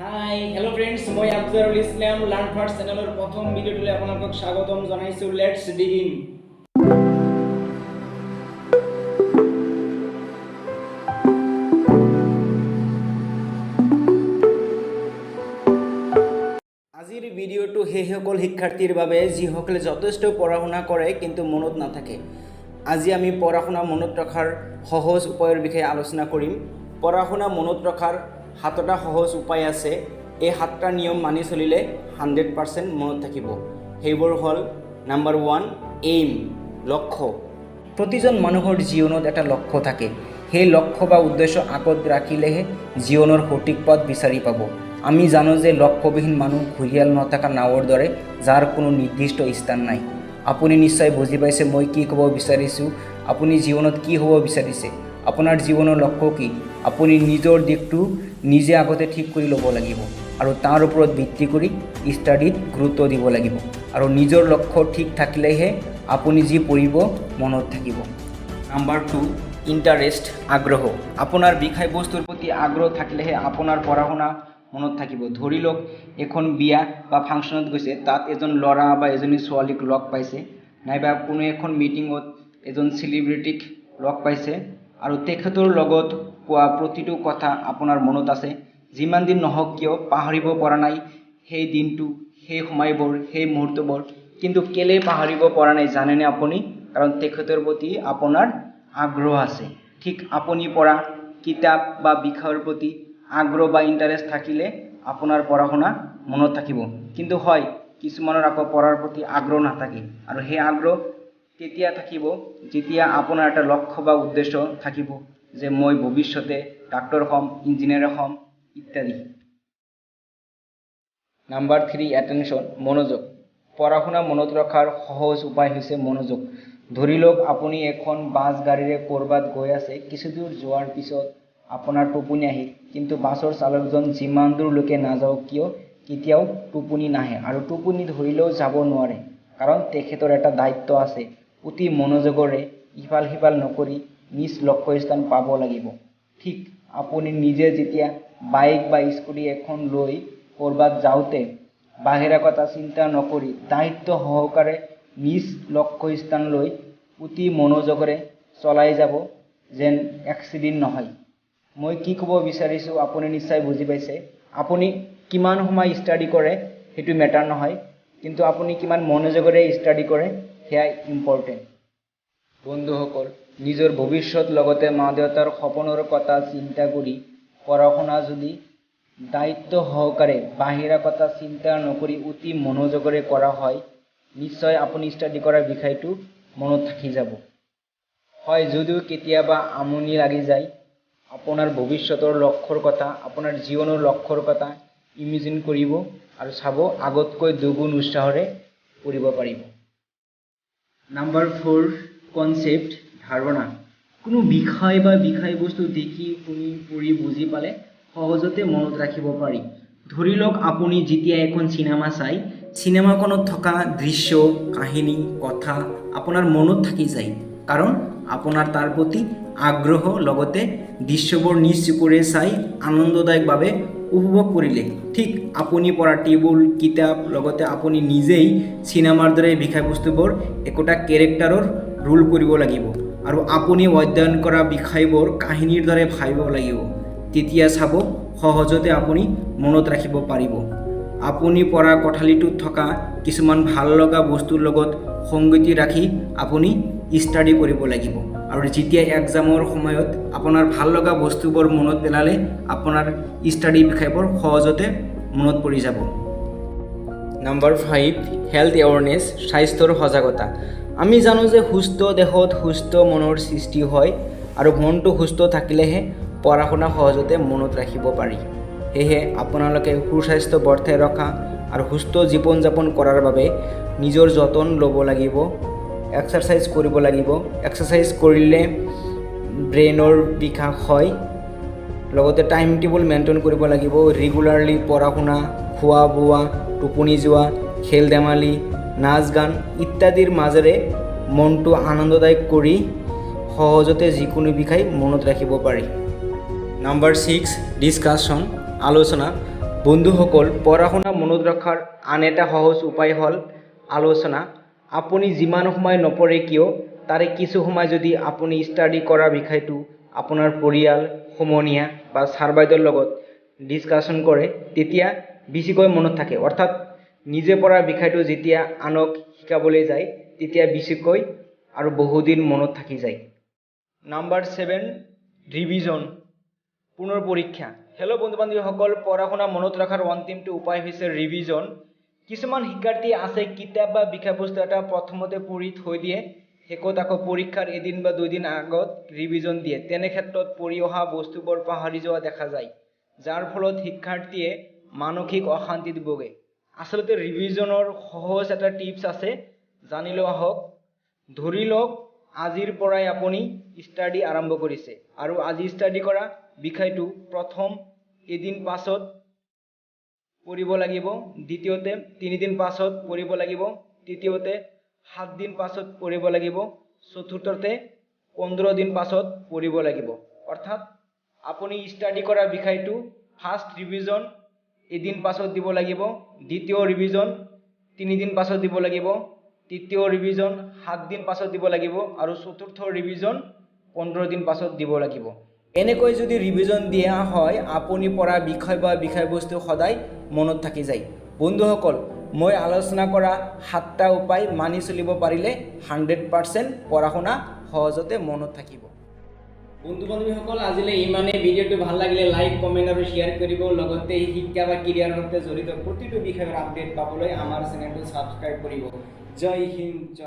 Hi hello' friends, মই আফজাৰুল Islam learn first চেনেলৰ প্ৰথম ভিডিঅ'টোলৈ আপোনালোকক স্বাগতম জনাইছোঁ। Let's begin. আজিৰ ভিডিঅ'টো সেইসকল শিক্ষাৰ্থীৰ বাবে যিসকলে যথেষ্ট পঢ়া শুনা কৰে কিন্তু মনত নাথাকে। আজি আমি পঢ়া শুনা মনত ৰখাৰ সহজ উপায়ৰ বিষয়ে আলোচনা কৰিম। পঢ়া শুনা মনত ৰখাৰ 7টা সহজ উপায় আছে। এই 7টা নিয়ম মানি চলিলে 100% মনত থাকিব। সেইবোৰ হ'ল নাম্বাৰ 1 এইম, লক্ষ্য। প্ৰতিজন মানুহৰ জীৱনত এটা লক্ষ্য থাকে। সেই লক্ষ্য বা উদ্দেশ্য আগত ৰাখিলেহে জীৱনৰ সঠিক পথ বিচাৰি পাব। আমি জানো যে লক্ষ্যবিহীন মানুহ ঘূৰিয়াল নথকা নাৱৰ দৰে, যাৰ কোনো নিৰ্দিষ্ট স্থান নাই। আপুনি নিশ্চয় বুজি পাইছে মই কি ক'ব বিচাৰিছোঁ। আপুনি জীৱনত কি হ'ব বিচাৰিছে, আপোনাৰ জীৱনৰ লক্ষ্য কি, আপুনি নিজৰ দিশটো নিজে আগতে ঠিক কৰি ল'ব লাগিব আৰু তাৰ ওপৰত ভিত্তি কৰি ষ্টাডিত গুৰুত্ব দিব লাগিব। আৰু নিজৰ লক্ষ্য ঠিক থাকিলেহে আপুনি যি পঢ়িব মনত থাকিব। নাম্বাৰ 2 ইণ্টাৰেষ্ট, আগ্ৰহ। আপোনাৰ বিষয়বস্তুৰ প্ৰতি আগ্ৰহ থাকিলেহে আপোনাৰ পঢ়া শুনা মনত থাকিব। ধৰি লওক এখন বিয়া বা ফাংচনত গৈছে, তাত এজন ল'ৰা বা এজনী ছোৱালীক লগ পাইছে, নাইবা কোনো এখন মিটিঙত এজন চেলিব্ৰিটিক লগ পাইছে আৰু তেখেতৰ লগত কোৱা প্ৰতিটো কথা আপোনাৰ মনত আছে। যিমান দিন নহওক কিয় পাহৰিব পৰা নাই সেই দিনটো, সেই সময়বোৰ, সেই মুহূৰ্তবোৰ। কিন্তু কেলে পাহৰিব পৰা নাই জানেনে আপুনি? কাৰণ তেখেতৰ প্ৰতি আপোনাৰ আগ্ৰহ আছে। ঠিক আপুনি পঢ়া কিতাপ বা বিষয়ৰ প্ৰতি আগ্ৰহ বা ইণ্টাৰেষ্ট থাকিলে আপোনাৰ পঢ়া শুনা মনত থাকিব। কিন্তু হয়, কিছুমানৰ আকৌ পঢ়াৰ প্ৰতি আগ্ৰহ নাথাকে, আৰু সেই আগ্ৰহ তেতিয়া থাকিব যেতিয়া আপোনাৰ এটা লক্ষ্য বা উদ্দেশ্য থাকিব যে মই ভৱিষ্যতে ডাক্তৰ হ'ম, ইঞ্জিনিয়াৰ হ'ম ইত্যাদি। নাম্বাৰ 3 এটেনশ্যন, মনোযোগ। পঢ়া শুনা মনত ৰখাৰ সহজ উপায় হৈছে মনোযোগ। ধৰি লওক আপুনি এখন বাছ গাড়ীৰে ক'ৰবাত গৈ আছে, কিছুদূৰ যোৱাৰ পিছত আপোনাৰ টোপনি আহিল, কিন্তু বাছৰ চালকজন যিমান দূৰলৈকে নাযাওক কিয় কেতিয়াও টোপনি নাহে আৰু টোপনি ধৰিলেও যাব নোৱাৰে, কাৰণ তেখেতৰ এটা দায়িত্ব আছে। অতি মনোযোগৰে ইফাল সিফাল নকৰি নিজ লক্ষ্যস্থান পাব লাগিব। ঠিক আপুনি নিজে যেতিয়া বাইক বা স্কুটি এখন লৈ ক'ৰবাত যাওঁতে বাহিৰা কথা চিন্তা নকৰি দায়িত্ব সহকাৰে নিজ লক্ষ্যস্থানলৈ অতি মনোযোগেৰে চলাই যাব, যেন এক্সিডেণ্ট নহয়। মই কি ক'ব বিচাৰিছোঁ আপুনি নিশ্চয় বুজি পাইছে। আপুনি কিমান সময় ষ্টাডি কৰে সেইটো মেটাৰ নহয়, কিন্তু আপুনি কিমান মনোযোগেৰে ষ্টাডি কৰে সেয়াই ইম্পৰ্টেণ্ট। বন্ধুসকল, নিজৰ ভৱিষ্যত লগতে মা দেউতাৰ সপোনৰ কথা চিন্তা কৰি পঢ়া শুনা যদি দায়িত্ব সহকাৰে বাহিৰা কথা চিন্তা নকৰি অতি মনোযোগেৰে কৰা হয়, নিশ্চয় আপুনি ষ্টাডি কৰা বিষয়টো মনত থাকি যাব। হয়, যদিও কেতিয়াবা আমনি লাগি যায়, আপোনাৰ ভৱিষ্যতৰ লক্ষ্যৰ কথা, আপোনাৰ জীৱনৰ লক্ষ্যৰ কথা ইমেজিন কৰিব আৰু চাব আগতকৈ দুগুণ উৎসাহেৰে পঢ়িব পাৰিব। নাম্বাৰ 4 কনচেপ্ট, ধাৰণা। কোনো বিষয় বা বিষয়বস্তু দেখি শুনি পঢ়ি বুজি পালে সহজতে মনত ৰাখিব পাৰি। ধৰি লওক আপুনি যেতিয়া এখন চিনেমা চাই, চিনেমাখনত থকা দৃশ্য, কাহিনী, কথা আপোনাৰ মনত থাকি যায়, কাৰণ আপোনাৰ তাৰ প্ৰতি আগ্ৰহ, লগতে দৃশ্যবোৰ নিজ চকুৰে চাই আনন্দদায়কভাৱে উপভোগ কৰিলে। ঠিক আপুনি পঢ়া টেবুল, কিতাপ, লগতে আপুনি নিজেই চিনেমাৰ দৰে বিষয়বস্তুবোৰ একোটা কেৰেক্টাৰৰ ৰোল কৰিব লাগিব আৰু আপুনি অধ্যয়ন কৰা বিষয়বোৰ কাহিনীৰ দৰে ভাবিব লাগিব। তেতিয়া চাব সহজতে আপুনি মনত ৰাখিব পাৰিব। আপুনি পঢ়া কোঠালিটোত থকা কিছুমান ভাল লগা বস্তুৰ লগত সংগতি ৰাখি আপুনি ষ্টাডি কৰিব লাগিব, আৰু যেতিয়া এক্সামৰ সময়ত আপোনাৰ ভাল লগা বস্তুবোৰ মনত পেলালে আপোনাৰ ষ্টাডি বিষয়বোৰ সহজতে মনত পৰি যাব। নাম্বাৰ 5 হেল্থ এৱাৰনেছ, স্বাস্থ্যৰ সজাগতা। আমি জানো যে সুস্থ দেহত সুস্থ মনৰ সৃষ্টি হয়, আৰু মনটো সুস্থ থাকিলেহে পঢ়া শুনা সহজতে মনত ৰাখিব পাৰি। সেয়েহে আপোনালোকে সুস্বাস্থ্য বৰ্তাই ৰখা আৰু সুস্থ জীৱন যাপন কৰাৰ বাবে নিজৰ যতন ল'ব লাগিব। এক্সাৰচাইজ কৰিব লাগিব। এক্সাৰচাইজ কৰিলে ব্ৰেইনৰ বিকাশ হয়, লগতে টাইম টেবুল মেইনটেইন কৰিব লাগিব। ৰেগুলাৰলি পঢ়া শুনা, খোৱা বোৱা, টোপনি যোৱা, খেল ধেমালি, নাচ গান ইত্যাদিৰ মাজেৰে মনটো আনন্দদায়ক কৰি সহজতে যিকোনো বিষয় মনত ৰাখিব পাৰি। নাম্বাৰ 6 ডিছকাশ্যন, আলোচনা। বন্ধুসকল, পঢ়া শুনা মনত ৰখাৰ আন এটা সহজ উপায় হ'ল আলোচনা। আপুনি যিমান সময় নপঢ়ে কিয় তাৰে কিছু সময় যদি আপুনি ষ্টাডি কৰা বিষয়টো আপোনাৰ পৰিয়াল, সমনীয়া বা ছাৰ বাইদেউৰ লগত ডিছকাশ্যন কৰে তেতিয়া বেছিকৈ মনত থাকে। অৰ্থাৎ নিজে পঢ়া বিষয়টো যেতিয়া আনক শিকাবলৈ যায় তেতিয়া বেছিকৈ আৰু বহুদিন মনত থাকি যায়। নাম্বাৰ 7, ৰিভিজন, পুনৰ পৰীক্ষা। হেল্ল' বন্ধু বান্ধৱীসকল, পঢ়া শুনা মনত ৰখাৰ অন্তিমটো উপায় হৈছে ৰিভিজন। কিছুমান শিক্ষাৰ্থী আছে কিতাপ বা বিষয়বস্তু এটা প্ৰথমতে পঢ়ি থৈ দিয়ে, শেষত আকৌ পৰীক্ষাৰ এদিন বা 2 দিন আগত ৰিভিজন দিয়ে। তেনে ক্ষেত্ৰত পঢ়ি অহা বস্তুবোৰ পাহৰি যোৱা দেখা যায়, যাৰ ফলত শিক্ষাৰ্থীয়ে মানসিক অশান্তিত ভোগে। আচলতে ৰিভিজনৰ সহজ এটা টিপছ আছে, জানি লোৱা আহক। ধৰি লওক আজিৰ পৰাই আপুনি ষ্টাডি আৰম্ভ কৰিছে আৰু আজি ষ্টাডি কৰা বিষয়টো প্ৰথম এদিন পাছত পঢ়িব লাগিব, দ্বিতীয়তে 3 দিন পাছত পঢ়িব লাগিব, তৃতীয়তে 7 দিন পাছত পঢ়িব লাগিব, চতুৰ্থতে 15 দিন পাছত পঢ়িব লাগিব। অৰ্থাৎ আপুনি ষ্টাডি কৰা বিষয়টো ফাৰ্ষ্ট ৰিভিজন এদিন পাছত দিব লাগিব, দ্বিতীয় ৰিভিজন 3 দিন পাছত দিব লাগিব, তৃতীয় ৰিভিজন 7 দিন পাছত দিব লাগিব আৰু চতুৰ্থ ৰিভিজন 15 দিন পাছত দিব লাগিব। এনেকৈ যদি ৰিভিজন দিয়া হয় আপুনি পঢ়া বিষয় বা বিষয়বস্তু সদায় মনত থাকি যায়। বন্ধুসকল, মই আলোচনা কৰা 7টা উপায় মানি চলিব পাৰিলে 100% পঢ়া শুনা সহজতে মনত থাকিব। বন্ধু বান্ধৱীসকল, আজিলৈ ইমানেই। ভিডিঅ'টো ভাল লাগিলে লাইক, কমেণ্ট আৰু শ্বেয়াৰ কৰিব। লগতে শিক্ষা বা কেৰিয়াৰৰ সৈতে জড়িত প্ৰতিটো বিষয়ৰ আপডেট পাবলৈ আমাৰ চেনেলটো ছাবস্ক্ৰাইব কৰিব। জয় হিন্দ।